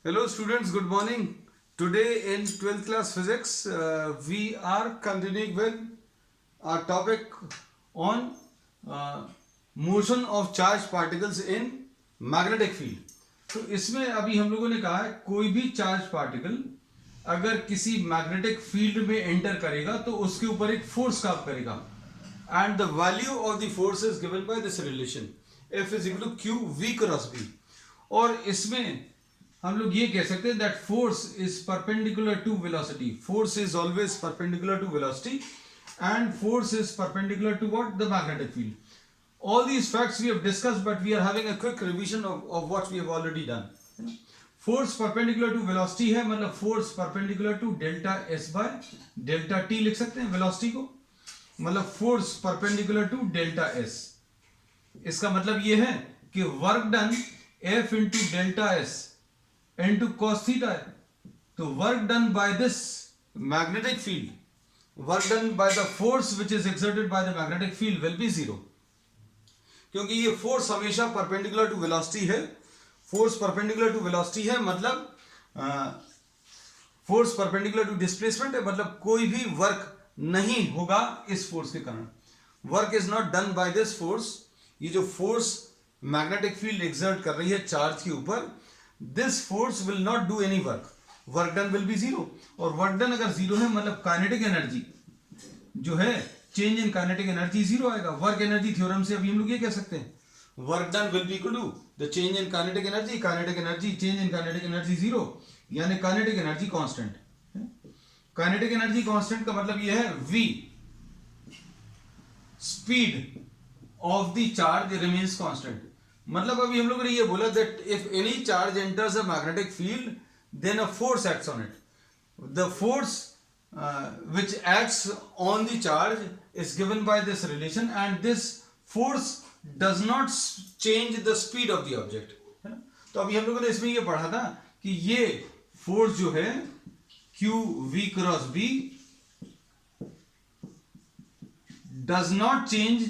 Hello students, good morning. Today in 12th class physics, we are continuing with our topic on uh, motion of charged particles in magnetic field. तो इसमें अभी हम लोगों ने कहा है कोई भी चार्ज पार्टिकल अगर किसी मैग्नेटिक फील्ड में एंटर करेगा तो उसके ऊपर एक फोर्स काम करेगा and the value of the force is given by this relation F is equal to Q V cross B. और इसमें हम लोग ये कह सकते हैं that force is perpendicular to velocity. Force is always perpendicular to velocity and force is perpendicular to what the magnetic field. All these facts we have discussed, but we are having a quick revision of what we have already done. Force perpendicular to velocity है, मतलब force perpendicular to delta s by delta t लिख सकते हैं velocity को, मतलब force perpendicular to delta s। इसका मतलब ये है कि work done F into delta s into cos theta है। तो work done by this magnetic field, work done by the force which is exerted by the magnetic field will be zero, क्योंकि ये force हमेशा perpendicular to velocity है। Force perpendicular to velocity है मतलब force perpendicular to displacement है, मतलब कोई भी वर्क नहीं होगा इस फोर्स के कारण। Work is not done by this force. ये जो फोर्स मैग्नेटिक फील्ड एक्सर्ट कर रही है चार्ज के ऊपर, this force will not do any work, work done will be zero. और वर्क डन अगर जीरो है मतलब काइनेटिक एनर्जी जो है, change in kinetic energy zero आएगा। वर्क एनर्जी थ्योरम से अभी हम लोग ये कह सकते हैं work done will be equal to the change in kinetic energy, kinetic energy change in kinetic energy zero, यानी kinetic energy constant. Kinetic energy constant का मतलब ये है v speed of the charge remains constant. मतलब अभी हम लोगों ने ये बोला that if any charge enters a magnetic field then a force acts on it. The force which acts on the charge is given by this relation and this force does not change the speed of the object, है ना। तो अभी हम लोगों ने इसमें ये पढ़ा था कि ये फोर्स जो है q v cross b does not change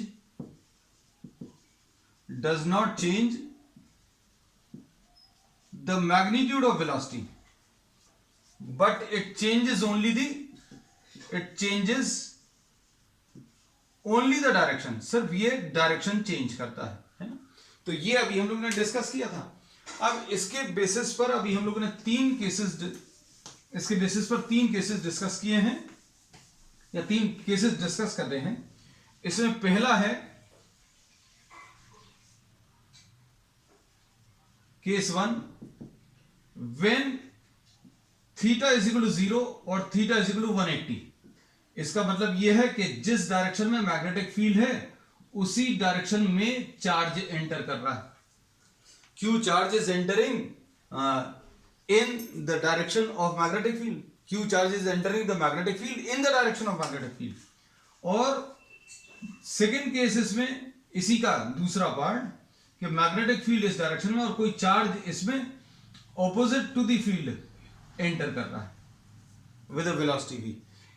the magnitude of velocity, but it changes only the direction. सिर्फ ये डायरेक्शन चेंज करता है ना। तो ये अभी हम लोगों ने डिस्कस किया था। अब इसके बेसिस पर अभी हम लोगों ने तीन केसेस डिस्कस किए हैं, या तीन केसेस डिस्कस कर रहे हैं। इसमें पहला है case one, when theta is equal to 0 और थीटा इज इक्वल टू 180। इसका मतलब यह है कि जिस डायरेक्शन में मैग्नेटिक फील्ड है उसी डायरेक्शन में चार्ज एंटर कर रहा है। Q charge is entering in the direction of magnetic field, Q charge is entering the magnetic field in the direction of magnetic field. और सेकेंड केस इसमें इसी का दूसरा पार्ट कि मैग्नेटिक फील्ड इस डायरेक्शन में और कोई चार्ज इसमें opposite to the field enter कर रहा है विद अ वेलोसिटी v।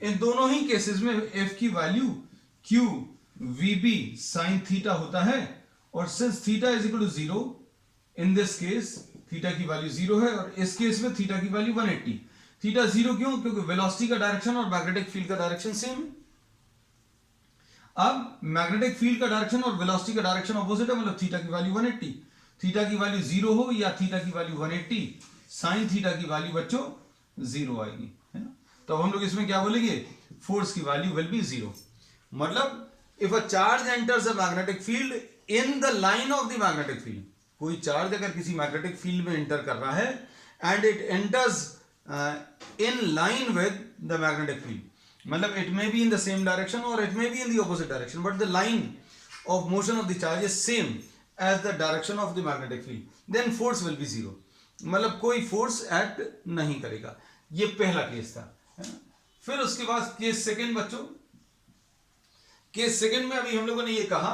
इन दोनों ही केसेस में f की value q vb sin theta होता है, और since theta is equal to 0 in this case theta की वैल्यू 0 है, और इस केस में थीटा की वैल्यू 180। थीटा 0 क्यों? क्योंकि वेलोसिटी का डायरेक्शन और मैग्नेटिक फील्ड का डायरेक्शन सेम है। अब मैग्नेटिक फील्ड का डायरेक्शन और वेलोसिटी का डायरेक्शन ऑपोजिट है, मतलब थीटा की वैल्यू 180। थीटा की वैल्यू 0 हो या थीटा की वैल्यू 180, साइन थीटा की वैल्यू बच्चों 0 आएगी, है ना। तो हम लोग इसमें क्या बोलेंगे, फोर्स की वैल्यू विल बी 0। मतलब if a charge enters a magnetic field in the line of the magnetic field, कोई चार्ज अगर किसी मैग्नेटिक फील्ड में एंटर कर रहा है and it enters in line with the magnetic field, मतलब it may be in the same direction और it may be in the opposite direction, but the line of motion of the charge is same as the direction of the magnetic field, then force will be 0, मतलब कोई force act नहीं करेगा। ये पहला case था, है ना। फिर उसके बाद केस सेकंड बच्चों, केस सेकंड में अभी हम लोगों ने ये कहा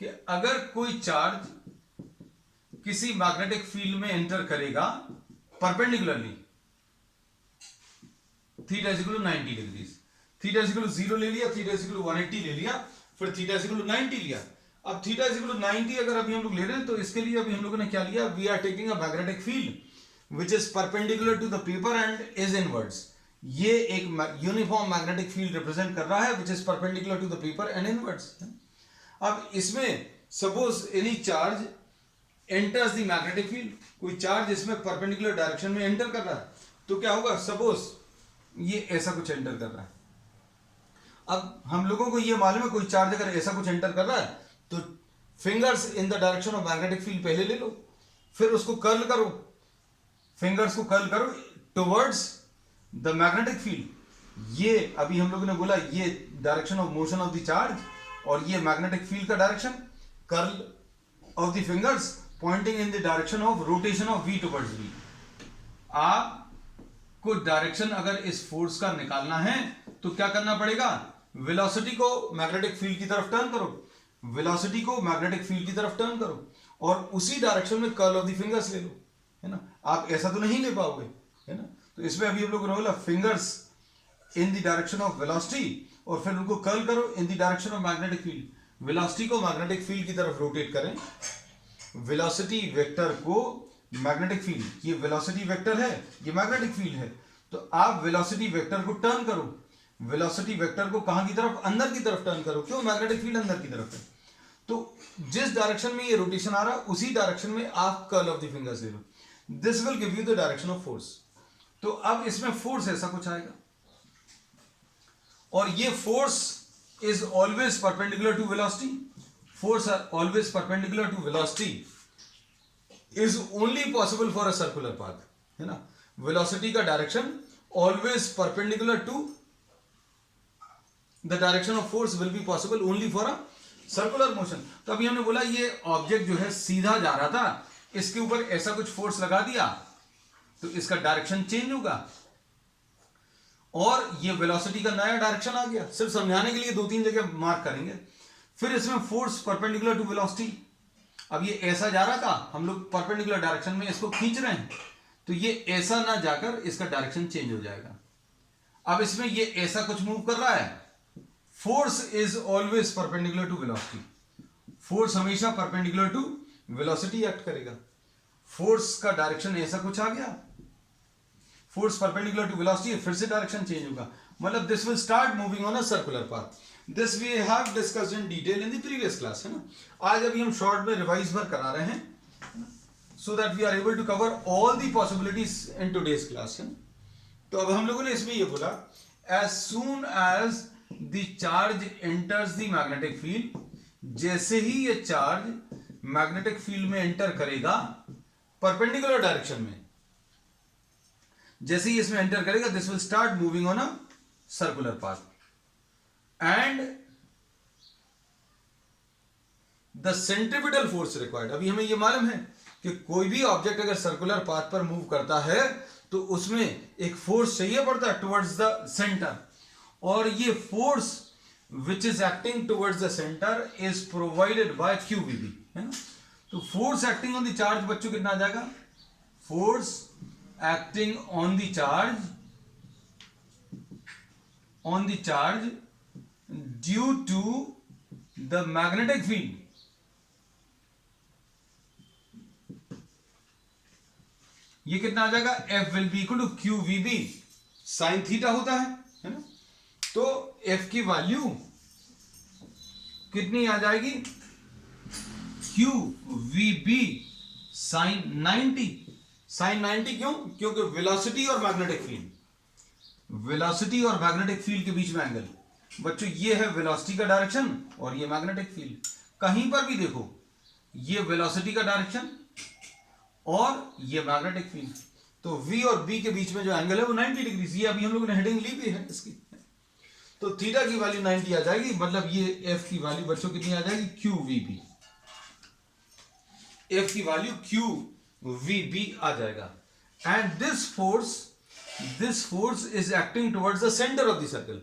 कि अगर कोई चार्ज किसी मैग्नेटिक फील्ड में एंटर करेगा perpendicularly, theta is equal to 90 degree, theta is equal to 0 ले लिया, थीटा इज इक्वल टू 180 ले लिया, फिर थीटा इज इक्वल टू 90 लिया। अब थीटा इज इक्वल टू 90 अगर अभी हम लोग ले रहे हैं तो इसके लिए अभी हम लोगों ने क्या लिया, we are taking a magnetic field which is perpendicular to the paper and is inwards. ये एक यूनिफॉर्म मैग्नेटिक फील्ड रिप्रेजेंट कर रहा है which is perpendicular to the paper and inwards. अब इसमें suppose any charge enters the magnetic field, कोई charge इसमें perpendicular direction में एंटर कर रहा है, तो क्या होगा, सपोज ये ऐसा कुछ एंटर कर रहा है। अब हम लोगों को ये मालूम है कोई चार्ज अगर ऐसा कुछ एंटर कर रहा है तो fingers in the direction of magnetic field पहले ले लो, फिर उसको कर्ल करो, फिंगर्स को कर्ल करो टुवर्ड्स द मैग्नेटिक फील्ड। ये अभी हम लोगों ने बोला ये direction of motion of the charge और ये मैग्नेटिक फील्ड का direction, curl of the fingers pointing in the direction of rotation of V towards V. आपको डायरेक्शन अगर इस फोर्स का निकालना है तो क्या करना पड़ेगा, वेलोसिटी को मैग्नेटिक फील्ड की तरफ टर्न करो, वेलोसिटी को मैग्नेटिक फील्ड की तरफ टर्न करो और उसी डायरेक्शन में कर्ल ऑफ द फिंगर्स ले लो, है ना। आप ऐसा तो नहीं ले पाओगे, है ना। तो इसमें अभी हम लोगों ने बोला fingers in the direction of velocity और फिर उनको कर्ल करो इन the direction of magnetic field. Velocity को मैग्नेटिक फील्ड की तरफ रोटेट करें, वेलोसिटी वेक्टर को मैग्नेटिक फील्ड, ये वेलोसिटी वेक्टर है, ये मैग्नेटिक फील्ड है, तो आप वेलोसिटी वेक्टर को टर्न करो, वेलोसिटी वेक्टर को कहां की तरफ, अंदर की तरफ टर्न करो। क्यों, मैग्नेटिक फील्ड अंदर की तरफ है, तो जिस डायरेक्शन में ये रोटेशन आ रहा है उसी डायरेक्शन में आप कर्ल ऑफ द फिंगर्स ले लो। This will give you the direction of force. तो अब इसमें फोर्स ऐसा कुछ आएगा और ये force is always perpendicular to velocity, force are always perpendicular to velocity is only possible for a circular path, है ना। वेलोसिटी का direction always perpendicular to the direction of force will be possible only for a circular motion. तो अभी हमने बोला ये object जो है सीधा जा रहा था, इसके ऊपर ऐसा कुछ फोर्स लगा दिया तो इसका डायरेक्शन चेंज होगा और ये वेलोसिटी का नया डायरेक्शन आ गया। सिर्फ समझाने के लिए 2-3 जगह मार्क करेंगे। फिर इसमें फोर्स परपेंडिकुलर टू वेलोसिटी, अब ये ऐसा जा रहा था, हम लोग परपेंडिकुलर डायरेक्शन में इसको खींच रहे हैं तो ये ऐसा ना जाकर इसका डायरेक्शन चेंज हो जाएगा। अब इसमें ये ऐसा कुछ मूव कर रहा है, force is always perpendicular to velocity, force हमेशा परपेंडिकुलर टू वेलोसिटी एक्ट करेगा। फोर्स का डायरेक्शन ऐसा कुछ आ गया, फोर्स परपेंडिकुलर टू वेलोसिटी, फिर से डायरेक्शन चेंज होगा, मतलब this will start moving on a circular path. This we have discussed in detail in the previous class, है ना। आज अभी हम शॉर्ट में रिवाइज भर करा रहे हैं so that we are able to cover all the possibilities in today's class, है ना। तो अब हम लोगों ने इसमें ये बोला as soon as the charge enters the magnetic field, जैसे ही ये चार्ज मैग्नेटिक फील्ड में एंटर करेगा परपेंडिकुलर डायरेक्शन में, जैसे ही इसमें एंटर करेगा this will start moving on a circular path and the centripetal force required. अभी हमें यह मालूम है कि कोई भी ऑब्जेक्ट अगर सर्कुलर पाथ पर मूव करता है तो उसमें एक फोर्स चाहिए पड़ता है टुवर्ड्स द सेंटर, और ये force which is acting towards the centre is provided by QVB, है ना। तो force acting on the charge बच्चों कितना आ जाएगा, force acting on the charge due to the magnetic field, ये कितना आ जाएगा, F will be equal to QVB sine theta होता है ना। तो F की वैल्यू कितनी आ जाएगी, QVB साइन 90। साइन 90 क्यों, क्योंकि वेलोसिटी और मैग्नेटिक फील्ड, वेलोसिटी और मैग्नेटिक फील्ड के बीच में एंगल बच्चों, ये है वेलोसिटी का डायरेक्शन और ये मैग्नेटिक फील्ड। कहीं पर भी देखो ये वेलोसिटी का डायरेक्शन और ये मैग्नेटिक फील्ड, तो V और B के बीच में जो एंगल है वो 90 डिग्री। ये अभी हम लोगों ने हेडिंग ली भी है इसकी, तो थीटा की वैल्यू 90 आ जाएगी, मतलब ये F की वैल्यू बच्चों कितनी आ जाएगी, QVB, F की वैल्यू QVB आ जाएगा। And this force is acting towards the centre of the circle.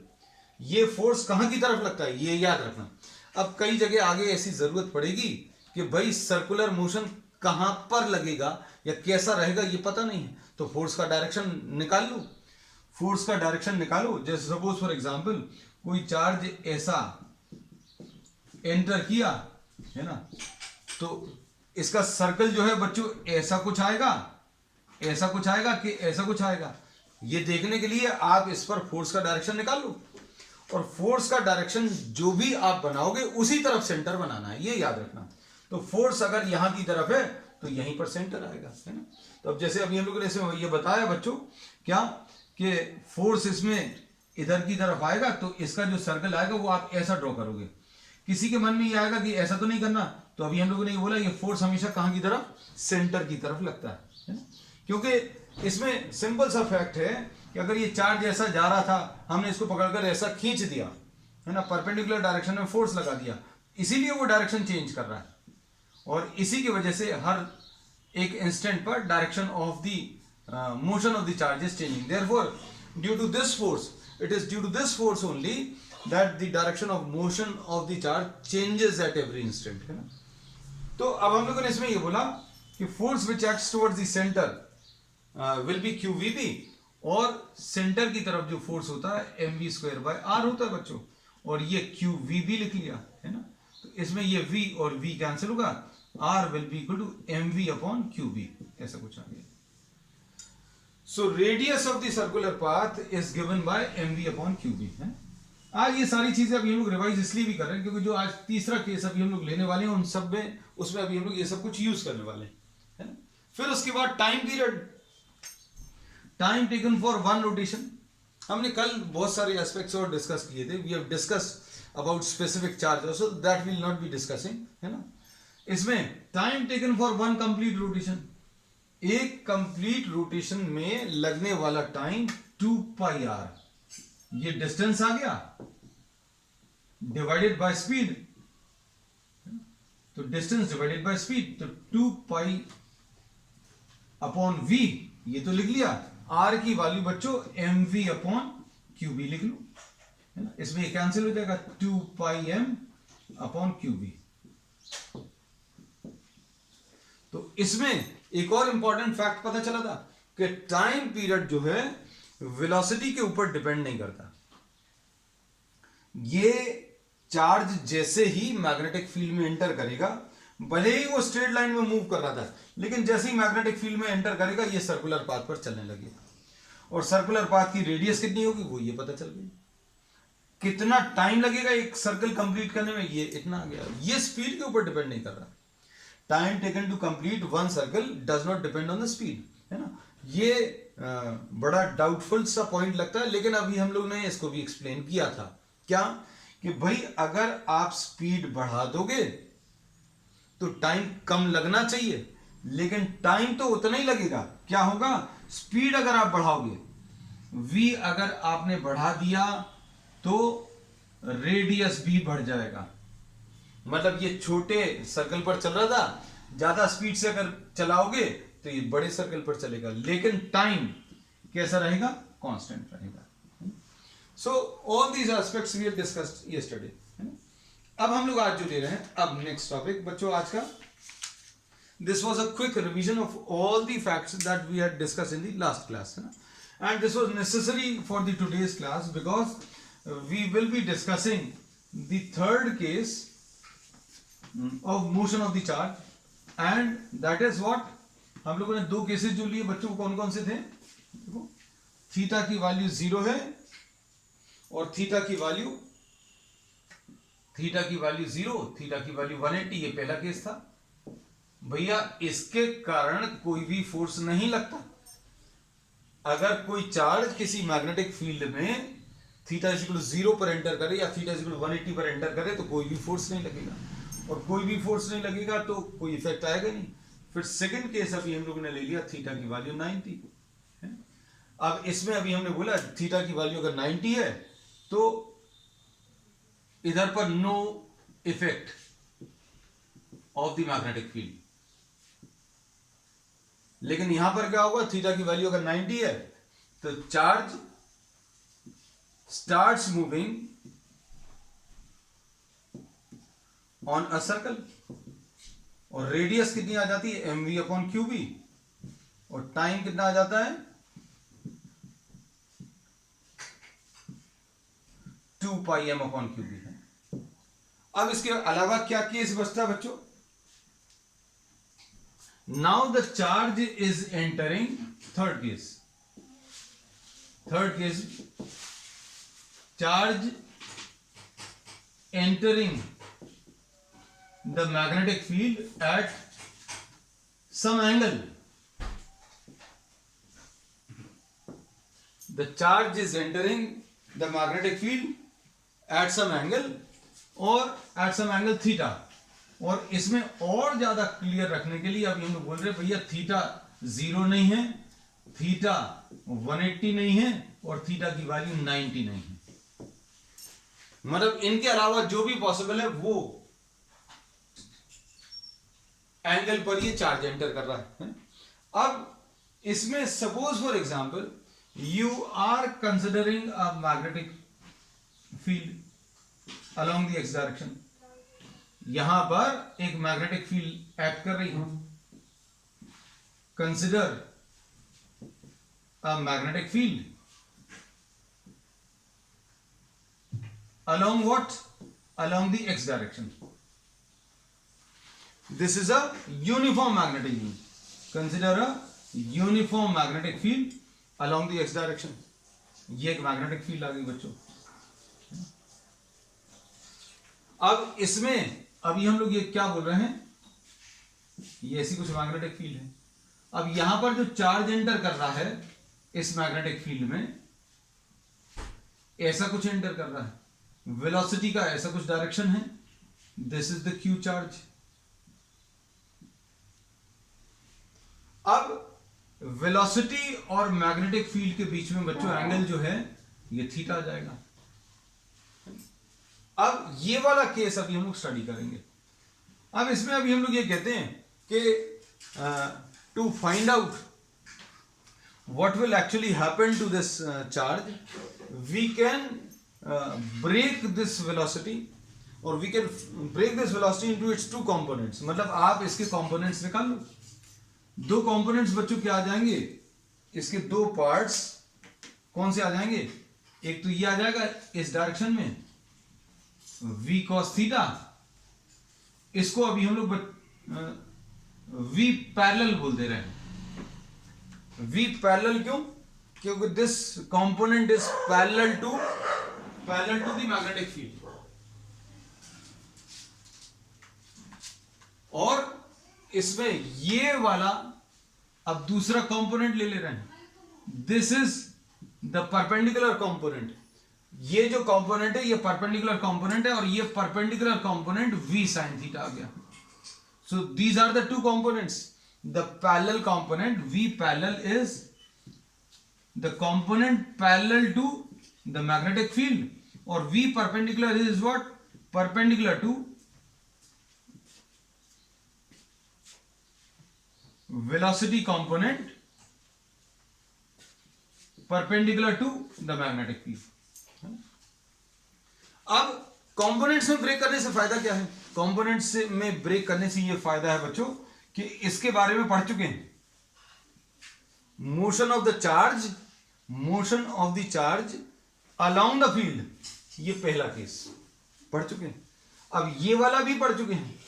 ये फोर्स कहां की तरफ लगता है ये याद रखना। अब कई जगह आगे ऐसी जरूरत पड़ेगी कि भाई सर्कुलर मोशन कहां पर लगेगा या कैसा रहेगा ये पता नहीं है, तो फोर्स का डायरेक्शन निकाल लो, फोर्स का डायरेक्शन निकालो। जैसे सपोज फॉर एग्जांपल कोई चार्ज ऐसा एंटर किया, है ना, तो इसका सर्कल जो है बच्चों ऐसा कुछ आएगा, ऐसा कुछ आएगा कि ऐसा कुछ आएगा, ये देखने के लिए आप इस पर फोर्स का डायरेक्शन निकाल लो, और फोर्स का डायरेक्शन जो भी आप बनाओगे उसी तरफ सेंटर बनाना है, ये याद रखना। तो फोर्स अगर यहां की तरफ है तो यहीं पर सेंटर आएगा, है ना। तो अब जैसे अभी हम लोगों ने इसमें ये बताया बच्चों क्या कि फोर्स इसमें इधर की तरफ आएगा, तो इसका जो सर्कल आएगा वो आप ऐसा ड्रॉ करोगे। किसी के मन में ये आएगा कि ऐसा तो नहीं करना, तो अभी हम लोगों ने ये बोला ये फोर्स हमेशा कहां की तरफ, सेंटर की तरफ लगता है ना। क्योंकि इसमें सिंपल सा फैक्ट है कि अगर ये चार्ज ऐसा जा रहा था, हमने इसको पकड़कर ऐसा खींच दिया, है ना, परपेंडिकुलर डायरेक्शन में फोर्स लगा दिया, इसीलिए वो डायरेक्शन चेंज कर रहा है, और इसी की वजह से हर एक इंस्टेंट पर direction of the motion of the charge is changing. Therefore due to this force, it is due to this force only that the direction of motion of the charge changes at every instant, है ना। तो अब हम लोगों ने इसमें ये बोला कि force which acts towards the centre will be Q V B, और सेंटर की तरफ जो फोर्स होता है M V square by R होता है बच्चों, और ये क्यू वी भी लिख लिया, है ना। तो इसमें ये v और v कैंसिल होगा, r will be equal to M V upon Q B, ऐसा कुछ आ गया। So radius of the circular path is given by M V upon Q B, है। आज ये सारी चीजें अभी हम लोग रिवाइज इसलिए भी कर रहे हैं क्योंकि जो आज तीसरा केस अभी हम लोग लेने वाले हैं उन सब में, उसमें अभी हम लोग ये सब कुछ यूज करने वाले हैं, है ना। फिर उसके बाद time period, time taken for one rotation. हमने कल बहुत सारे एस्पेक्ट्स और डिस्कस किए थे, we have discussed about specific charge also, that will not be discussing, है ना। इसमें time taken for one complete rotation, एक कंप्लीट रोटेशन में लगने वाला टाइम 2 पाई आर, ये डिस्टेंस आ गया डिवाइडेड बाय स्पीड, तो डिस्टेंस डिवाइडेड बाय स्पीड, तो 2 पाई अपॉन v, ये तो लिख लिया। r की वैल्यू बच्चों M V upon Q B लिख लो, है ना। इसमें कैंसिल हो जाएगा 2 pi M upon Q B. तो इसमें एक और इंपॉर्टेंट फैक्ट पता चला था कि टाइम पीरियड जो है वेलोसिटी के ऊपर डिपेंड नहीं करता। ये चार्ज जैसे ही मैग्नेटिक फील्ड में एंटर करेगा, भले ही वो स्ट्रेट लाइन में मूव कर रहा था, लेकिन जैसे ही मैग्नेटिक फील्ड में एंटर करेगा ये सर्कुलर पाथ पर चलने लगेगा, और सर्कुलर पाथ की रेडियस कितनी होगी वो ये पता चल गई। कितना टाइम लगेगा एक सर्कल कंप्लीट करने में, ये इतना आ गया। ये स्पीड के ऊपर डिपेंड नहीं कर रहा। Time taken to complete one circle does not depend on the speed, है ना। ये बड़ा डाउटफुल सा पॉइंट लगता है, लेकिन अभी हम लोग ने इसको भी एक्सप्लेन किया था क्या, कि भाई अगर आप स्पीड बढ़ा दोगे तो टाइम कम लगना चाहिए, लेकिन टाइम तो उतना ही लगेगा। क्या होगा, स्पीड अगर आप बढ़ाओगे, v अगर आपने बढ़ा दिया तो रेडियस भी बढ़ जाएगा। मतलब ये छोटे सर्कल पर चल रहा था, ज्यादा स्पीड से अगर चलाओगे तो ये बड़े सर्कल पर चलेगा, लेकिन टाइम कैसा रहेगा, कांस्टेंट रहेगा। So all these aspects we have discussed yesterday. अब हम लोग आज जो ले रहे हैं, अब नेक्स्ट टॉपिक बच्चों आज का, this was a quick revision of all the facts that we had discussed in the last class, है ना। And this was necessary for the today's class because we will be discussing the third case of motion of the charge, and that is what, हम लोगों ने दो cases जो लिए बच्चों, कौन कौन से थे, देखो थीटा की वैल्यू 0 है और थीटा की वैल्यू 0, थीटा की वैल्यू 180, ये पहला केस था भैया। इसके कारण कोई भी फोर्स नहीं लगता। अगर कोई चार्ज किसी मैग्नेटिक फील्ड में थीटा इक्वल टू 0 पर एंटर करे या थीटा इक्वल टू 180 पर एंटर करे तो कोई भी फोर्स नहीं लगेगा, और कोई भी फोर्स नहीं लगेगा तो कोई इफेक्ट आएगा नहीं। फिर सेकंड केस अभी हम लोगों ने ले लिया, थीटा की वैल्यू 90 है। अब इसमें अभी हमने बोला थीटा की वैल्यू अगर 90 है तो इधर पर no effect of the magnetic field, लेकिन यहां पर क्या होगा, थीटा की वैल्यू अगर 90 है तो charge starts moving on a circle, और रेडियस कितनी आ जाती है, M V upon Q B, और टाइम कितना आ जाता है 2 pi M upon Q B है। अब इसके अलावा क्या केस बचता है बच्चों, Now the charge is entering third case. Third case, charge entering the magnetic field at some angle. The charge is entering the magnetic field at some angle or at some angle theta. और इसमें और ज्यादा clear रखने के लिए अभी हम लोग बोल रहे हैं भैया थीटा 0 नहीं है, थीटा 180 नहीं है और थीटा की वैल्यू 90 नहीं है। मतलब इनके अलावा जो भी पॉसिबल है वो एंगल पर ये चार्ज एंटर कर रहा है। अब इसमें suppose for example you are considering a magnetic field along the x direction. यहां पर एक मैग्नेटिक फील्ड एक्ट कर रही है। Consider a magnetic field along what? Along the x direction. This is a uniform magnetic field. Consider a uniform magnetic field along the x direction. ये एक magnetic field आ गई बच्चों। अब इसमें अभी हम लोग ये क्या बोल रहे हैं, ये ऐसी कुछ मैग्नेटिक फील्ड है। अब यहां पर जो चार्ज एंटर कर रहा है इस मैग्नेटिक फील्ड में, ऐसा कुछ एंटर कर रहा है, वेलोसिटी का ऐसा कुछ डायरेक्शन है। This is the Q charge. अब वेलोसिटी और मैग्नेटिक फील्ड के बीच में बच्चों एंगल जो है ये थीटा आ जाएगा। अब ये वाला केस अभी हम लोग स्टडी करेंगे। अब इसमें अभी हम लोग ये कहते हैं कि to find out what will actually happen to this charge, we can break this velocity और we can break this velocity into its two components. मतलब आप इसके कंपोनेंट्स निकाल लो। दो कंपोनेंट्स बच्चों क्या आ जाएंगे, इसके दो पार्ट्स कौन से आ जाएंगे, एक तो ये आ जाएगा इस डायरेक्शन में v cos थीटा, इसको अभी हम लोग v पैरेलल बोल दे रहे हैं। v पैरेलल क्यों, क्योंकि this component is parallel to the magnetic field. और इसमें ये वाला अब दूसरा कंपोनेंट ले रहे हैं। This is the perpendicular component. ये जो कंपोनेंट है ये परपेंडिकुलर कंपोनेंट है और ये perpendicular component v sin theta आ गया। So these are the two components. The parallel component v parallel is the component parallel to the magnetic field और v perpendicular is what, perpendicular to velocity component perpendicular to the magnetic field। अब components में break करने से फायदा क्या है, components में break करने से ये फायदा है बच्चों कि इसके बारे में पढ़ चुके हैं। Motion of the charge, motion of the charge along the field, ये पहला केस पढ़ चुके हैं। अब ये वाला भी पढ़ चुके हैं।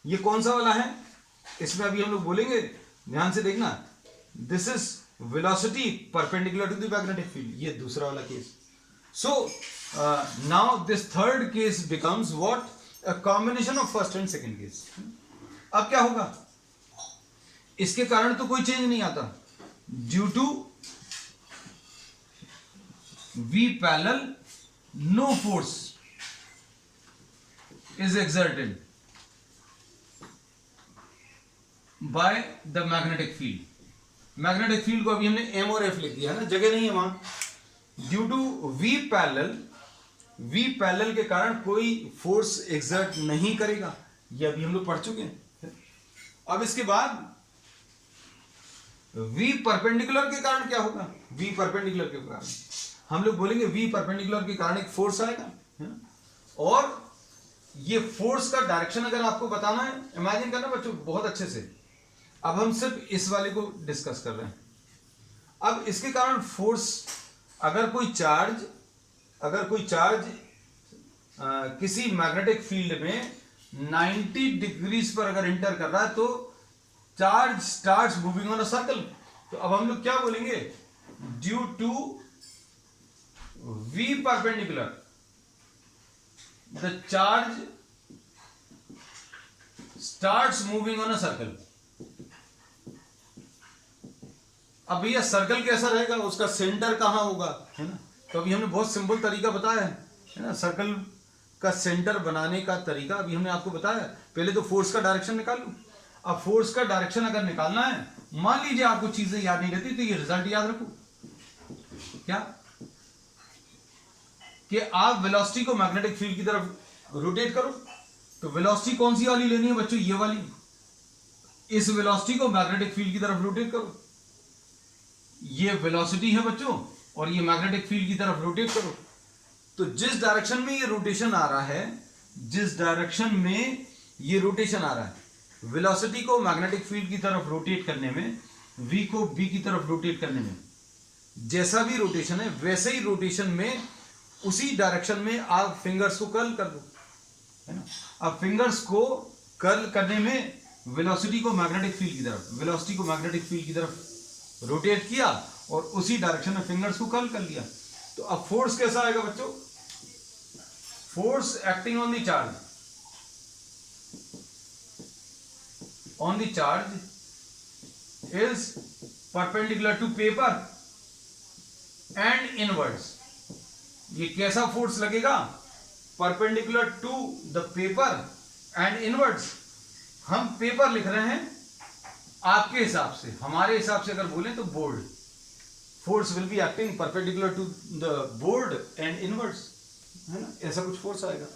ये कौन सा वाला है, इसमें अभी हम लोग बोलेंगे, ध्यान से देखना। This is velocity perpendicular to the magnetic field, ये दूसरा वाला case. So now this third case becomes what, a combination of first and second case. अब क्या होगा, इसके कारण तो कोई चेंज नहीं आता। Due to v parallel no force is exerted by the magnetic field. Magnetic field को अभी हमने m और f लिख दिया है ना, जगह नहीं है वहां। ड्यू टू v पैरेलल के कारण कोई फोर्स एक्सर्ट नहीं करेगा, ये अभी हम लोग पढ़ चुके हैं। अब इसके बाद v परपेंडिकुलर के कारण क्या होगा, v परपेंडिकुलर के कारण हम लोग बोलेंगे v परपेंडिकुलर के कारण एक फोर्स आएगा और ये फोर्स का डायरेक्शन अगर आपको बताना है, इमेजिन करना बच्चों बहुत अच्छे से। अब हम सिर्फ इस वाले को डिस्कस कर रहे हैं। अब इसके कारण फोर्स, अगर कोई चार्ज किसी मैग्नेटिक फील्ड में 90 डिग्रीज पर अगर एंटर कर रहा है तो charge starts moving on a circle, तो अब हम लोग क्या बोलेंगे, due to V perpendicular the charge starts moving on a circle. अब भैया सर्कल कैसा रहेगा, उसका सेंटर कहां होगा, है ना। तो अभी हमने बहुत सिंपल तरीका बताया है ना, सर्कल का सेंटर बनाने का तरीका अभी हमने आपको बताया। पहले तो फोर्स का डायरेक्शन निकाल लो। अब फोर्स का डायरेक्शन अगर निकालना है, मान लीजिए आपको चीजें याद नहीं रहती, तो ये रिजल्ट याद रखो, क्या कि आप वेलोसिटी को मैग्नेटिक फील्ड की तरफ रोटेट करो। तो वेलोसिटी कौन सी वाली लेनी है बच्चों, ये वाली। इस वेलोसिटी को मैग्नेटिक फील्ड की तरफ रोटेट करो, ये वेलोसिटी है बच्चों, और ये मैग्नेटिक फील्ड की तरफ रोटेट करो। तो जिस डायरेक्शन में ये रोटेशन आ रहा है, जिस डायरेक्शन में ये रोटेशन आ रहा है, वेलोसिटी को मैग्नेटिक फील्ड की तरफ रोटेट करने में, v को b की तरफ रोटेट करने में, जैसा भी रोटेशन है वैसे ही रोटेशन में उसी डायरेक्शन में आप फिंगर्स को कर्ल कर दो, है ना। अब फिंगर्स को कर्ल करने में वेलोसिटी को मैग्नेटिक फील्ड की तरफ, वेलोसिटी को मैग्नेटिक फील्ड की तरफ रोटेट किया और उसी डायरेक्शन में फिंगर्स को कर्ल कर लिया। तो अब फोर्स कैसा आएगा बच्चों, force acting on the charge, on the charge is perpendicular to paper and inwards। ये कैसा फोर्स लगेगा, perpendicular to the paper and inwards। हम पेपर लिख रहे हैं, आपके हिसाब से, हमारे हिसाब से अगर बोलें तो board, force will be acting perpendicular to the board and inwards, है ना, ऐसा कुछ फोर्स आएगा।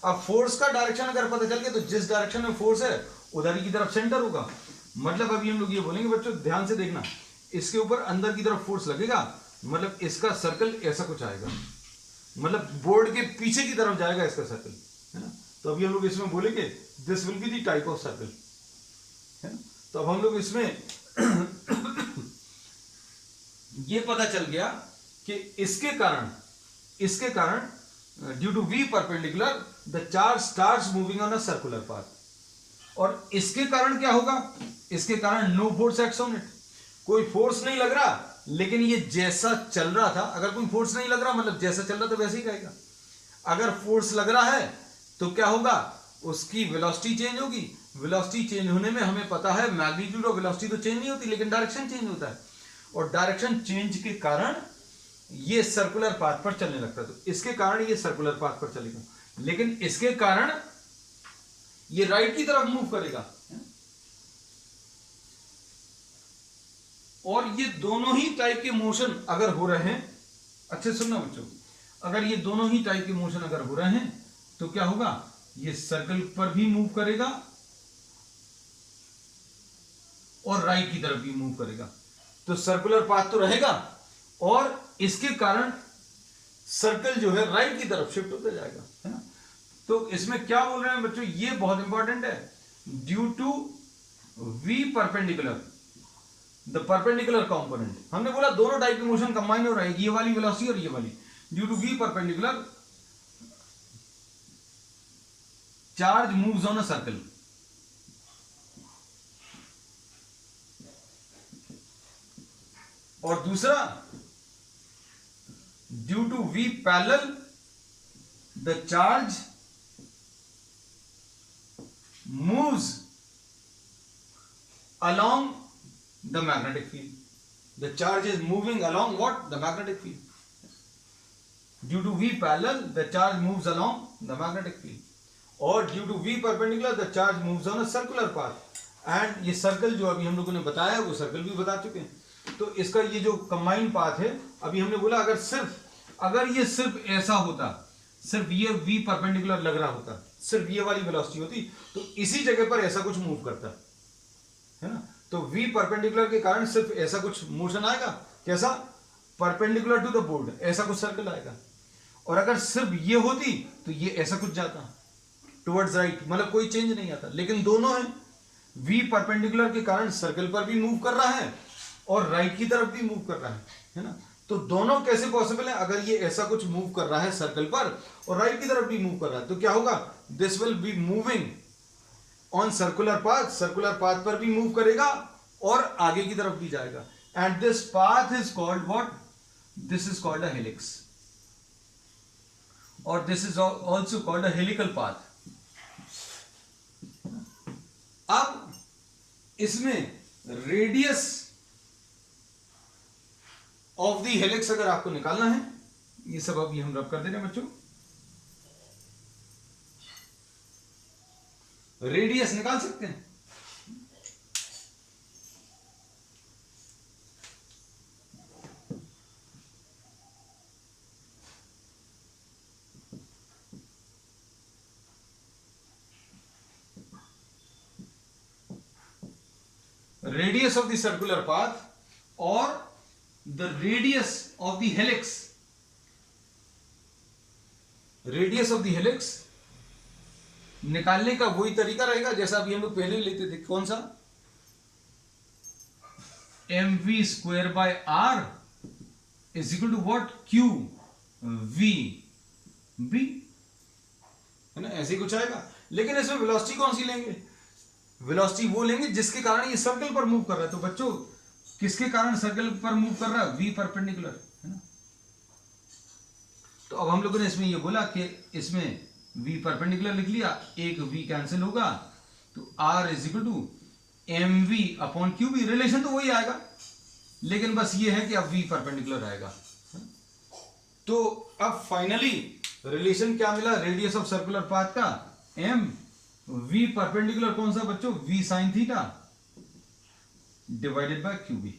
अब फोर्स का डायरेक्शन अगर पता चल गया, तो जिस डायरेक्शन में फोर्स है उधर की तरफ सेंटर होगा। मतलब अभी हम लोग ये बोलेंगे बच्चों, ध्यान से देखना, इसके ऊपर अंदर की तरफ फोर्स लगेगा, मतलब इसका सर्कल ऐसा कुछ आएगा, मतलब बोर्ड के पीछे की तरफ जाएगा इसका सर्कल, है ना। तो अभी हम लोग इसमें बोलेंगे this will be the type of circle, है ना। तो अब हम लोग इसमें ये पता चल गया कि इसके कारण due to V perpendicular the charge starts moving on a circular path. और इसके कारण क्या होगा, इसके कारण no force acts on it, कोई फोर्स नहीं लग रहा, लेकिन ये जैसा चल रहा था, अगर कोई फोर्स नहीं लग रहा मतलब जैसा चल रहा था वैसे ही रहेगा। अगर फोर्स लग रहा है तो क्या होगा, उसकी वेलोसिटी चेंज होगी। वेलोसिटी चेंज होने में हमें पता है मैग्नीट्यूड ऑफ वेलोसिटी तो चेंज नहीं होती, लेकिन डायरेक्शन चेंज होता है, और डायरेक्शन चेंज के कारण ये सर्कुलर पाथ पर चलने लगता है। तो इसके कारण ये सर्कुलर पाथ पर चलेगा, लेकिन इसके कारण ये राइट की तरफ मूव करेगा। और ये दोनों ही टाइप के मोशन अगर हो रहे हैं, अच्छे सुनना बच्चों, अगर ये दोनों ही टाइप के मोशन अगर हो रहे हैं तो क्या होगा, ये सर्कल पर भी मूव करेगा और राइट की तरफ भी मूव करेगा। तो सर्कुलर पाथ तो रहेगा, और इसके कारण सर्कल जो है राइट की तरफ शिफ्ट होता जाएगा, है ना। तो इसमें क्या बोल रहे हैं बच्चों, ये बहुत इंपॉर्टेंट है, due to V perpendicular the perpendicular component. हमने बोला दोनों टाइप के मोशन कंबाइन हो रहा है, ये वाली वेलोसिटी और ये वाली, due to V perpendicular charge moves on a circle. और दूसरा due to V parallel the charge moves along the magnetic field. The charge is moving along what? The magnetic field. Due to V parallel, the charge moves along the magnetic field. और due to V perpendicular, the charge moves on a circular path. And ये circle जो अभी हम लोगों ने बताया वो circle भी बता चुके हैं। तो इसका ये जो कंबाइंड पाथ है, अभी हमने बोला अगर ये सिर्फ ऐसा होता, सिर्फ ये V परपेंडिकुलर लग रहा होता, सिर्फ ये वाली वेलोसिटी होती, तो इसी जगह पर ऐसा कुछ मूव करता, है ना। तो V परपेंडिकुलर के कारण सिर्फ ऐसा कुछ मोशन आएगा, कैसा, परपेंडिकुलर टू द बोर्ड, ऐसा कुछ सर्कल आएगा। और अगर सिर्फ ये होती तो ये ऐसा कुछ जाता टुवर्ड्स राइट, मतलब कोई चेंज नहीं आता। लेकिन दोनों है, V परपेंडिकुलर के कारण सर्कल पर भी मूव कर रहा है और राइट की तरफ भी मूव कर रहा है ना। तो दोनों कैसे पॉसिबल है, अगर ये ऐसा कुछ मूव कर रहा है सर्कल पर और राइट की तरफ भी मूव कर रहा है, तो क्या होगा, this will be moving on circular path पर भी मूव करेगा और आगे की तरफ भी जाएगा, and this path is called what, this is called a helix, और this is also called a helical path. अब इसमें रेडियस ऑफ द हेलिक्स अगर आपको निकालना है, ये सब अभी हम रब कर दे रहे हैं बच्चों, रेडियस निकाल सकते हैं। Radius of the circular path or the radius of the helix, radius of the helix निकालने का वही तरीका रहेगा जैसा अभी हम लोग पहले लेते थे। कौन सा, mv square by r is equal to what, q v b, है ना, ऐसे ही कुछ आएगा। लेकिन इसमें वेलोसिटी कौन सी लेंगे, वेलोसिटी वो लेंगे जिसके कारण ये सर्कल पर मूव कर रहा है। तो बच्चों किसके कारण सर्कल पर मूव कर रहा है, v परपेंडिकुलर, है ना। तो अब हम लोगों ने इसमें ये बोला कि इसमें v परपेंडिकुलर लिख लिया, एक v कैंसिल होगा, तो r is equal to mv upon qb, relation तो वही आएगा, लेकिन बस ये है कि अब v परपेंडिकुलर आएगा। तो अब फाइनली रिलेशन क्या मिला, रेडियस ऑफ सर्कुलर पाथ का m, v परपेंडिकुलर कौन सा बच्चों, v sine theta divided by qb,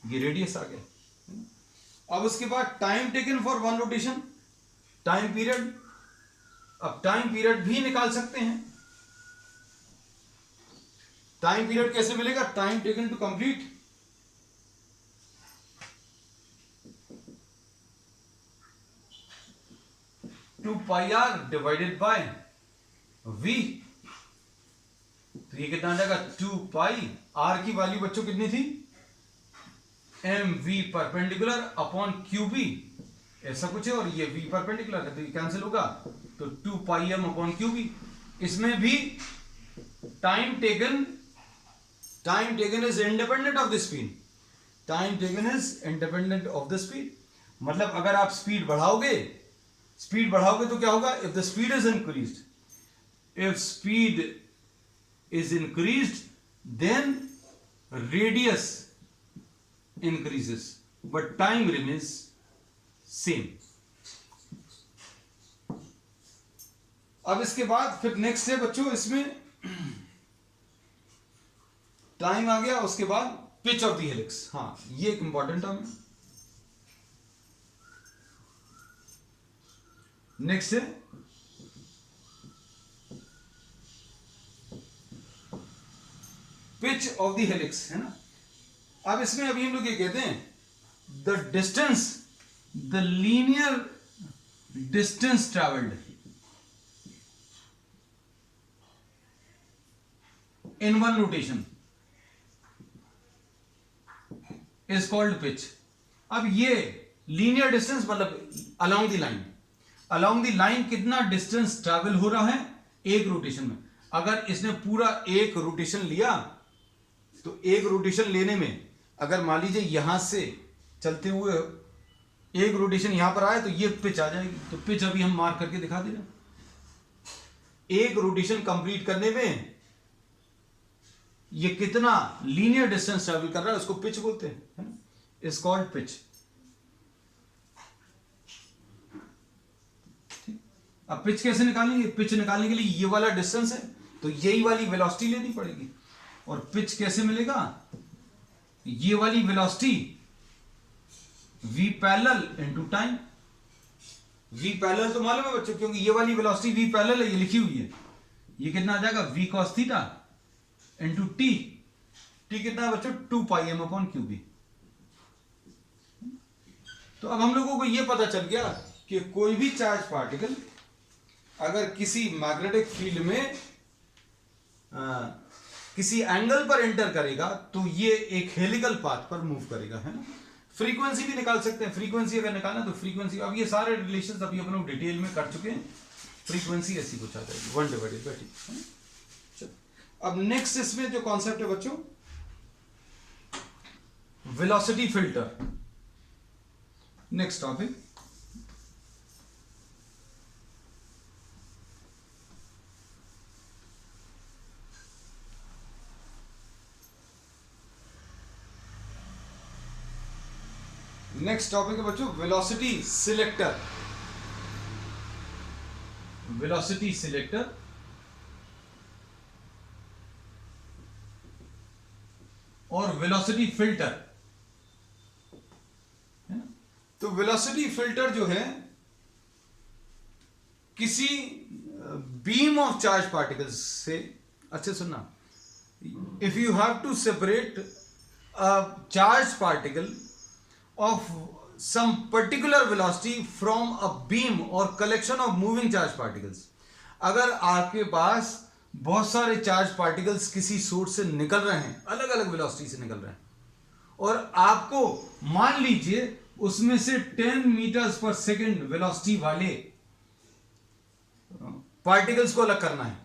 ये रेडियस आ गया। अब उसके बाद time taken for one rotation, time period, अब टाइम पीरियड भी निकाल सकते हैं। टाइम पीरियड कैसे मिलेगा, time taken to complete, two pi R divided by v, तो ये कितना आ जाएगा, 2 पाई, r की वैल्यू बच्चों कितनी थी, mv परपेंडिकुलर अपॉन qb, ऐसा कुछ है, और ये v परपेंडिकुलर है तो ये कैंसिल होगा, तो 2 पाई m अपॉन qb। इसमें भी time taken is independent of the speed, time taken is independent of the speed. मतलब अगर आप स्पीड बढ़ाओगे तो क्या होगा, if the speed is increased, if speed is increased then radius increases but time remains same। अब इसके बाद फिर नेक्स्ट है बच्चों, इसमें टाइम आ गया, उसके बाद पिच ऑफ द हेलिक्स, हाँ ये एक इंपॉर्टेंट टर्म है। नेक्स्ट है पिच ऑफ द हेलिक्स, है ना। अब इसमें अभी हम लोग ये कहते हैं the distance, the linear distance travelled in one rotation is called pitch. अब ये लीनियर डिस्टेंस मतलब अलोंग द लाइन कितना डिस्टेंस ट्रैवल हो रहा है एक रोटेशन में। अगर इसने पूरा एक रोटेशन लिया तो एक रोटेशन लेने में अगर मान लीजिए यहां से चलते हुए एक रोटेशन यहां पर आए तो ये पिच आ जाएगी। तो पिच अभी हम मार्क करके दिखा दे रहे हैं। एक रोटेशन कंप्लीट करने में ये कितना लीनियर डिस्टेंस ट्रैवल कर रहा है उसको पिच बोलते हैं, है ना, इज कॉल्ड पिच। अब पिच कैसे निकालेंगे, पिच निकालने के लिए ये वाला डिस्टेंस है तो यही वाली वेलोसिटी लेनी पड़ेगी। और पिच कैसे मिलेगा, ये वाली velocity v parallel into time. v parallel तो मालूम है बच्चों, क्योंकि ये वाली वेलोसिटी v पैरेलल है, ये लिखी हुई है। ये कितना आ जाएगा v cos theta into t। t कितना है बच्चों, 2 पाई m अपॉन qb। तो अब हम लोगों को ये पता चल गया कि कोई भी चार्ज पार्टिकल अगर किसी मैग्नेटिक फील्ड में किसी एंगल पर एंटर करेगा तो ये एक हेलिकल पाथ पर मूव करेगा, है ना। फ्रीक्वेंसी भी निकाल सकते हैं, फ्रीक्वेंसी अगर निकालना तो फ्रीक्वेंसी, अब ये सारे रिलेशंस अभी अपन लोग डिटेल में कर चुके हैं। फ्रीक्वेंसी ऐसी कुछ आ जाएगी 1/2, है ना। चलो। अब नेक्स्ट इसमें जो कॉन्सेप्ट है बच्चों, वेलोसिटी फिल्टर। नेक्स्ट टॉपिक, है बच्चों वेलोसिटी सिलेक्टर। वेलोसिटी सिलेक्टर और वेलोसिटी फिल्टर है ना। तो वेलोसिटी फिल्टर जो है, किसी बीम ऑफ चार्ज पार्टिकल्स से, अच्छे सुनना, if you have to separate a charge particle of some particular velocity from a beam or collection of moving charge particles, अगर आपके पास बहुत सारे चार्ज पार्टिकल्स किसी सोर्स से निकल रहे हैं, अलग अलग वेलोसिटी से निकल रहे हैं, और आपको मान लीजिए उसमें से 10 मीटर्स पर सेकेंड वेलोसिटी वाले पार्टिकल्स को अलग करना है,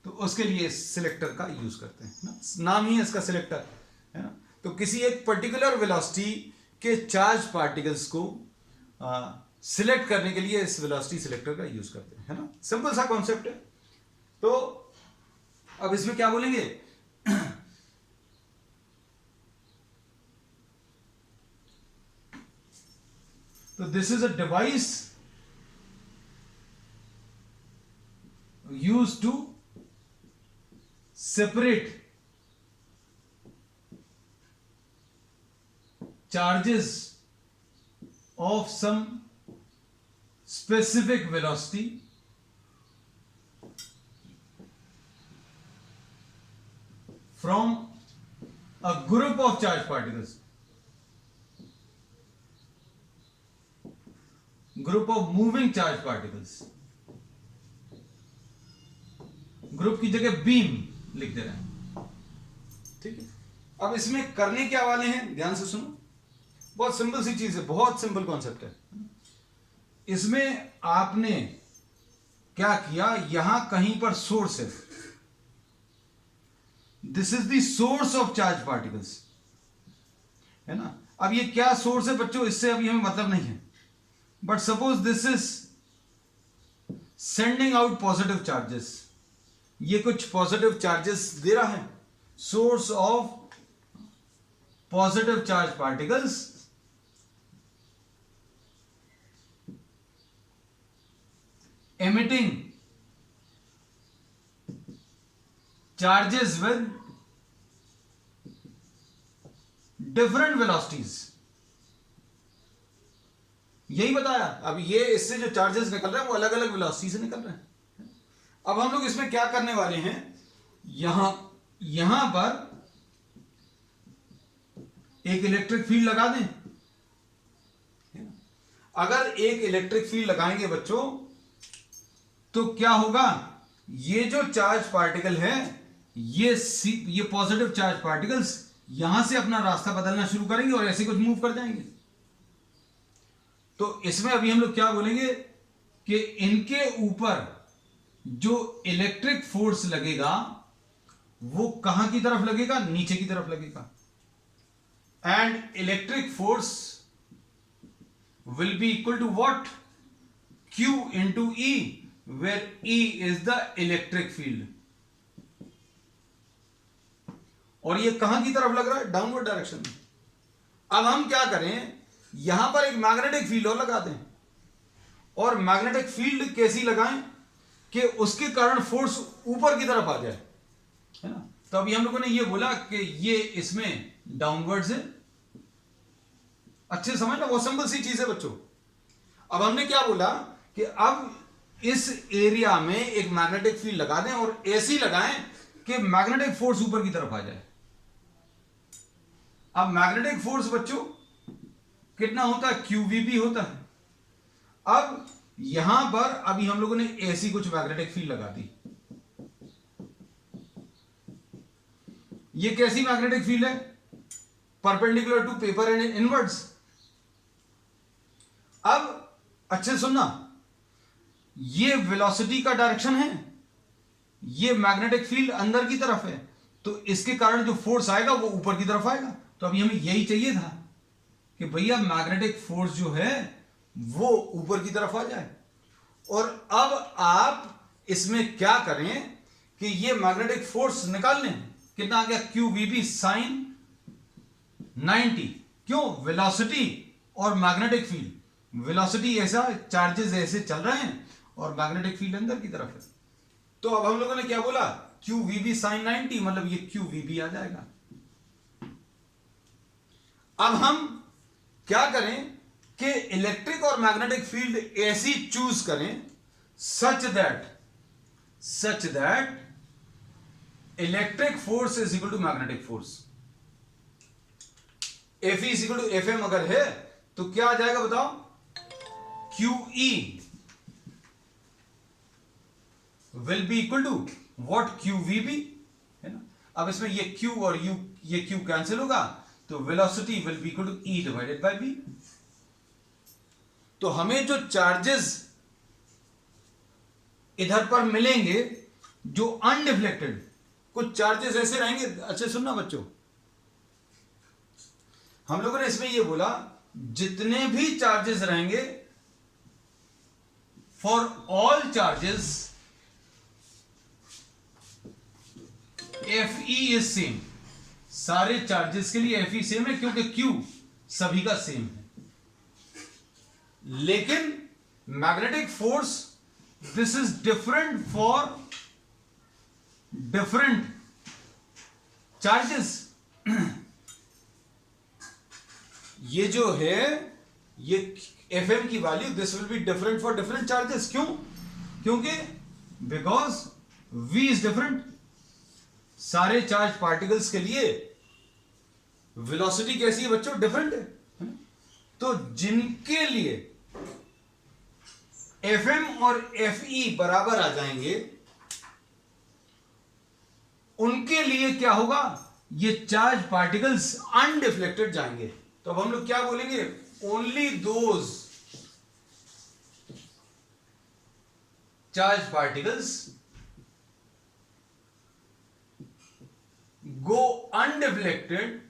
तो उसके लिए सिलेक्टर का यूज करते हैं ना, नाम ही है इसका सिलेक्टर, है ना। तो किसी एक पर्टिकुलर वेलोसिटी के चार्ज पार्टिकल्स को सिलेक्ट करने के लिए इस वेलोसिटी सिलेक्टर का यूज करते हैं, है ना। सिंपल सा कॉन्सेप्ट है। तो अब इसमें क्या बोलेंगे, तो this is a device use to separate charges of some specific velocity from a group of charged particles, group of moving charged particles, group की जगह बीम लिख दे रहे हैं, ठीक है। अब इसमें करने क्या वाले हैं, ध्यान से सुनो, बहुत सिंपल सी चीज है, बहुत सिंपल कॉन्सेप्ट है। इसमें आपने क्या किया, यहां कहीं पर सोर्स है, this is the source of charge particles, है ना। अब ये क्या सोर्स है बच्चों, इससे अभी हमें मतलब नहीं है, but suppose this is sending out positive charges, ये कुछ पॉजिटिव चार्जेस दे रहा है, source of positive charge particles emitting charges with different velocities, यही बताया। अब ये इससे जो चार्जेस निकल रहे हैं वो अलग अलग वेलोसिटी से निकल रहे हैं। अब हम लोग इसमें क्या करने वाले हैं, यहां पर एक इलेक्ट्रिक फील्ड लगा दें। अगर एक इलेक्ट्रिक फील्ड लगाएंगे बच्चों, तो क्या होगा, ये जो चार्ज पार्टिकल है, ये पॉजिटिव चार्ज पार्टिकल्स यहां से अपना रास्ता बदलना शुरू करेंगे और ऐसे कुछ मूव कर जाएंगे। तो इसमें अभी हम लोग क्या बोलेंगे कि इनके ऊपर जो इलेक्ट्रिक फोर्स लगेगा वो कहां की तरफ लगेगा, नीचे की तरफ लगेगा। And electric force will be equal to what, Q into E, where E is the electric field। और ये कहां की तरफ लग रहा है, डाउनवर्ड डायरेक्शन में। अब हम क्या करें, यहां पर एक मैग्नेटिक फील्ड और लगा दें, और मैग्नेटिक फील्ड कैसी लगाएं कि उसके कारण फोर्स ऊपर की तरफ आ जाए, है ना। तो अभी हम लोगों ने ये बोला कि ये इसमें डाउनवर्ड से, अच्छे समझ लो, वो सिंपल सी चीज है बच्चों। अब हमने क्या बोला कि अब इस एरिया में एक मैग्नेटिक फील्ड लगा दें और ऐसी लगाएं कि मैग्नेटिक फोर्स ऊपर की तरफ आ जाए। अब मैग्नेटिक फोर्स बच्चों कितना होता है, QVB होता है। अब यहां पर अभी हम लोगों ने ऐसी कुछ मैग्नेटिक फील्ड लगा दी। ये कैसी मैग्नेटिक फील्ड है, perpendicular to paper and inwards. अब अच्छे सुनना, ये वेलोसिटी का डायरेक्शन है, ये मैग्नेटिक फील्ड अंदर की तरफ है, तो इसके कारण जो फोर्स आएगा वो ऊपर की तरफ आएगा। तो अभी हमें यही चाहिए था कि भैया मैग्नेटिक फोर्स जो है वो ऊपर की तरफ आ जाए। और अब आप इसमें क्या करें कि ये मैग्नेटिक फोर्स निकाल लें। कितना आ गया? QVB sin 90। क्यों? वेलोसिटी और मैग्नेटिक फील्ड। वेलोसिटी ऐसा, चार्जेस ऐसे चल रहे हैं और मैग्नेटिक फील्ड अंदर की तरफ है। तो अब हम लोगों ने क्या बोला? QVB sin 90, मतलब ये QVB आ जाएगा। अब हम क्या करें कि इलेक्ट्रिक और मैग्नेटिक फील्ड ऐसी चूज करें such that electric force is equal to magnetic force. Fe is equal to Fm अगर है तो क्या आ जाएगा बताओ? QE will be equal to what? QVB, है ना। अब इसमें ये Q और U, ये Q कैंसिल होगा, तो velocity will be equal to E divided by V। तो हमें जो चार्जेस इधर पर मिलेंगे जो अनडिफ्लेक्टेड, कुछ चार्जेस ऐसे रहेंगे। अच्छे सुनना बच्चों, हम लोगों ने इसमें ये बोला जितने भी चार्जेस रहेंगे, for all charges Fe is same. सारे चार्जेस के लिए Fe सेम है क्योंकि Q सभी का सेम है। लेकिन magnetic force, this is different for different charges. ये जो है ये Fm की value, this will be different for different charges. क्यों? क्योंकि बिकॉज V इज डिफरेंट। सारे चार्ज पार्टिकल्स के लिए वेलोसिटी कैसी है बच्चों? डिफरेंट है। तो जिनके लिए Fm और Fe बराबर आ जाएंगे, उनके लिए क्या होगा? ये चार्ज पार्टिकल्स अनडिफ्लेक्टेड जाएंगे। तो अब हम लोग क्या बोलेंगे? Only those charge particles go undeflected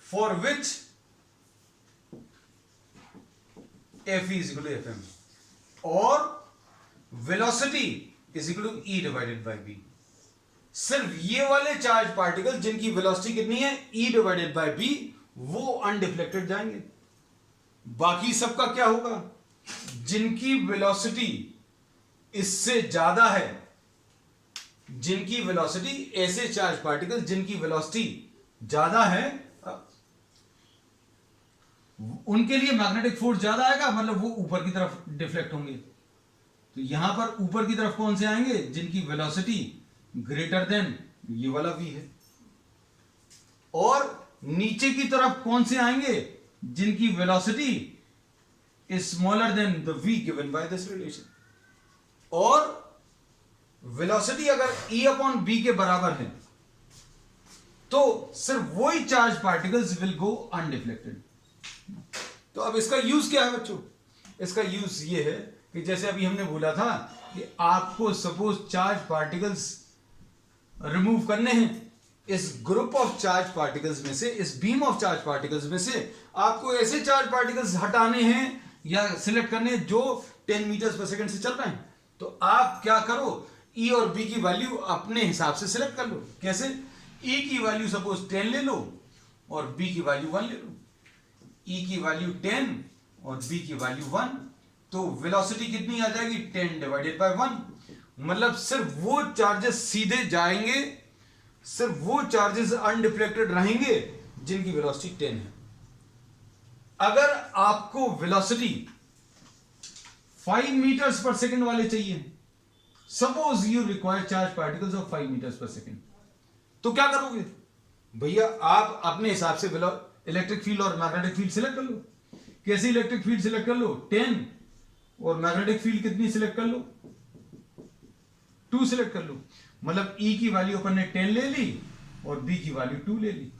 for which Fe is equal to Fm और velocity is equal to E divided by V। सिर्फ ये वाले चार्ज पार्टिकल जिनकी वेलोसिटी कितनी है? E डिवाइडेड बाय V, वो अनडिफ्लेक्टेड जाएंगे। बाकी सबका क्या होगा? जिनकी वेलोसिटी इससे ज्यादा है, जिनकी वेलोसिटी, ऐसे चार्ज पार्टिकल जिनकी वेलोसिटी ज्यादा है, उनके लिए मैग्नेटिक फोर्स ज्यादा आएगा, मतलब वो ऊपर की तरफ डिफ्लेक्ट होंगे। तो यहां पर ऊपर की तरफ कौन से आएंगे? जिनकी वेलोसिटी ग्रेटर देन ये वाला V है। और नीचे की तरफ कौन से आएंगे? जिनकी velocity is smaller than the V given by this relation। और वेलोसिटी अगर E अपॉन B के बराबर है तो सिर्फ वही charge particles will go undeflected. तो अब इसका यूज क्या है बच्चों? इसका यूज ये है कि जैसे अभी हमने बोला था कि आपको सपोज चार्ज पार्टिकल्स रिमूव करने हैं, इस ग्रुप ऑफ चार्ज पार्टिकल्स में से, इस बीम ऑफ चार्ज पार्टिकल्स में से आपको ऐसे चार्ज पार्टिकल्स हटाने हैं या सिलेक्ट करने जो 10 मीटर्स पर सेकंड से चल रहे हैं। तो आप क्या करो? E और B की वैल्यू अपने हिसाब से सिलेक्ट कर लो। कैसे? E की वैल्यू सपोज 10 ले लो और B की वैल्यू 1 ले लो। E की वैल्यू 10 और B की वैल्यू 1, तो वेलोसिटी कितनी आ जाएगी? 10 डिवाइडेड बाय 1। मतलब सिर्फ वो चार्जेस सीधे जाएंगे, सिर्फ वो चार्जेस अनडिफ्लेक्टेड रहेंगे जिनकी वेलोसिटी 10 है। अगर आपको वेलोसिटी 5 मीटर्स पर सेकंड वाले चाहिए, suppose you require charge particles of 5 meters पर सेकंड, तो क्या करोगे भैया? आप अपने हिसाब से इलेक्ट्रिक फील्ड और मैग्नेटिक फील्ड सिलेक्ट कर लो। कैसे इलेक्ट्रिक फील्ड सिलेक्ट कर लो? 10, और मैग्नेटिक फील्ड कितनी सिलेक्ट कर लो? 2 सिलेक्ट कर लो। मतलब E की वैल्यू अपन ने 10 ले ली और B की वैल्यू 2 ले ली।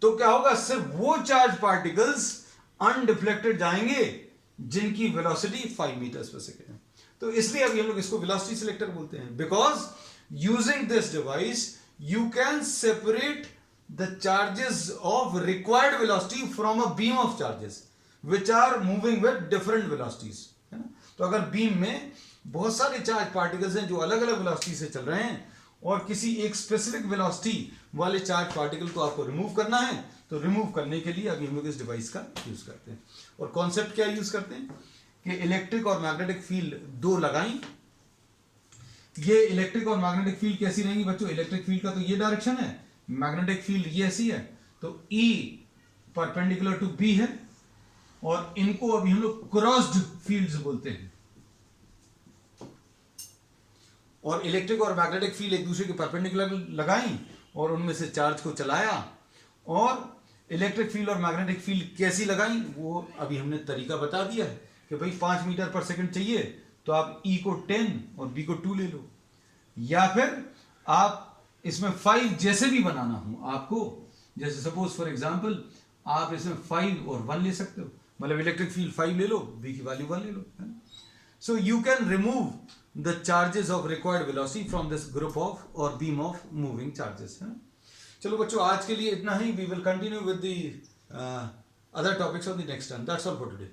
तो क्या होगा? सिर्फ वो चार्ज पार्टिकल्स अनडिफ्लेक्टेड जाएंगे जिनकी वेलोसिटी 5 मीटर्स पर सेकेंड है। तो इसलिए अभी हम लोग इसको वेलोसिटी सिलेक्टर बोलते हैं, because using this device you can separate the charges of required velocity from a beam of charges which are moving with different velocities, है ना। तो अगर बीम में बहुत सारे चार्ज पार्टिकल्स हैं जो अलग अलग वेलोसिटी से चल रहे हैं और किसी एक स्पेसिफिक वेलोसिटी वाले चार्ज पार्टिकल को आपको रिमूव करना है, तो रिमूव करने के लिए अभी हम लोग इस डिवाइस का यूज करते हैं। और कॉन्सेप्ट क्या यूज करते हैं कि इलेक्ट्रिक और मैग्नेटिक फील्ड दो लगाई। ये इलेक्ट्रिक और मैग्नेटिक फील्ड कैसी रहेंगी बच्चों? इलेक्ट्रिक फील्ड का तो ये डायरेक्शन है, मैग्नेटिक फील्ड ये ऐसी है, तो E परपेंडिकुलर टू B है और इनको अभी हम लोग क्रॉस्ड फील्ड्स बोलते हैं। और इलेक्ट्रिक और मैग्नेटिक फील्ड एक दूसरे के परपेंडिकुलर लगाई और उनमें से चार्ज को चलाया। और इलेक्ट्रिक फील्ड और मैग्नेटिक फील्ड कैसी लगाई वो अभी हमने तरीका बता दिया है कि भाई 5 मीटर पर सेकंड चाहिए तो आप E को 10 और B को 2 ले लो, या फिर आप इसमें 5 जैसे भी बनाना हो आपको, जैसे सपोज फॉर एग्जांपल आप इसमें 5 और 1 ले सकते हो, मतलब इलेक्ट्रिक फील्ड 5 ले लो, B की वैल्यू 1 ले लो, है ना। So you can remove the charges of required velocity from this group of or beam of moving charges, है। चलो बच्चों आज के लिए इतना ही। We will continue with the other topics on the next time. That's all for today.